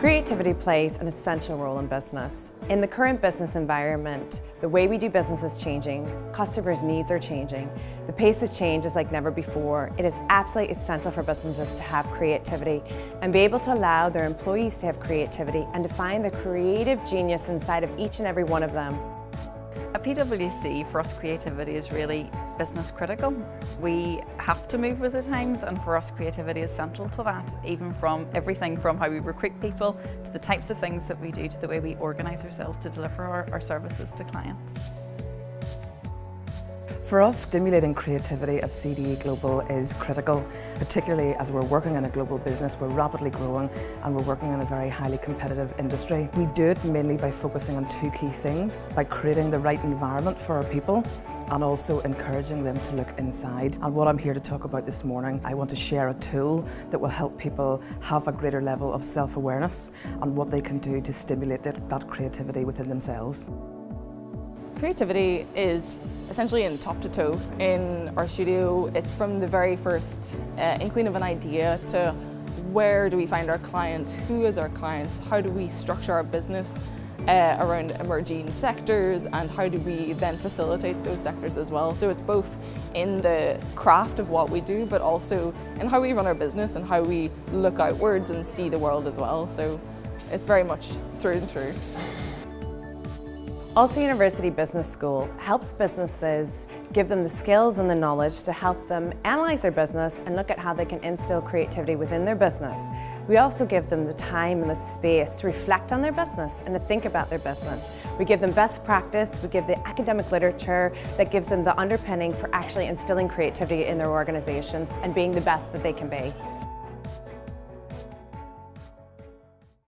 Creativity plays an essential role in business. In the current business environment, the way we do business is changing, customers' needs are changing, the pace of change is like never before. It is absolutely essential for businesses to have creativity and be able to allow their employees to have creativity and to find the creative genius inside of each and every one of them. At PwC, for us, creativity is really business critical. We have to move with the times, and for us, creativity is central to that, even from everything from how we recruit people, to the types of things that we do, to the way we organise ourselves to deliver our services to clients. For us, stimulating creativity at CDE Global is critical, particularly as we're working in a global business, we're rapidly growing and we're working in a very highly competitive industry. We do it mainly by focusing on two key things, by creating the right environment for our people and also encouraging them to look inside. And what I'm here to talk about this morning, I want to share a tool that will help people have a greater level of self-awareness and what they can do to stimulate that creativity within themselves. Creativity is essentially in top to toe in our studio. It's from the very first inkling of an idea to where do we find our clients, who is our clients, how do we structure our business around emerging sectors, and how do we then facilitate those sectors as well. So it's both in the craft of what we do, but also in how we run our business and how we look outwards and see the world as well. So it's very much through and through. Ulster University Business School helps businesses, give them the skills and the knowledge to help them analyse their business and look at how they can instill creativity within their business. We also give them the time and the space to reflect on their business and to think about their business. We give them best practice, we give the academic literature that gives them the underpinning for actually instilling creativity in their organisations and being the best that they can be.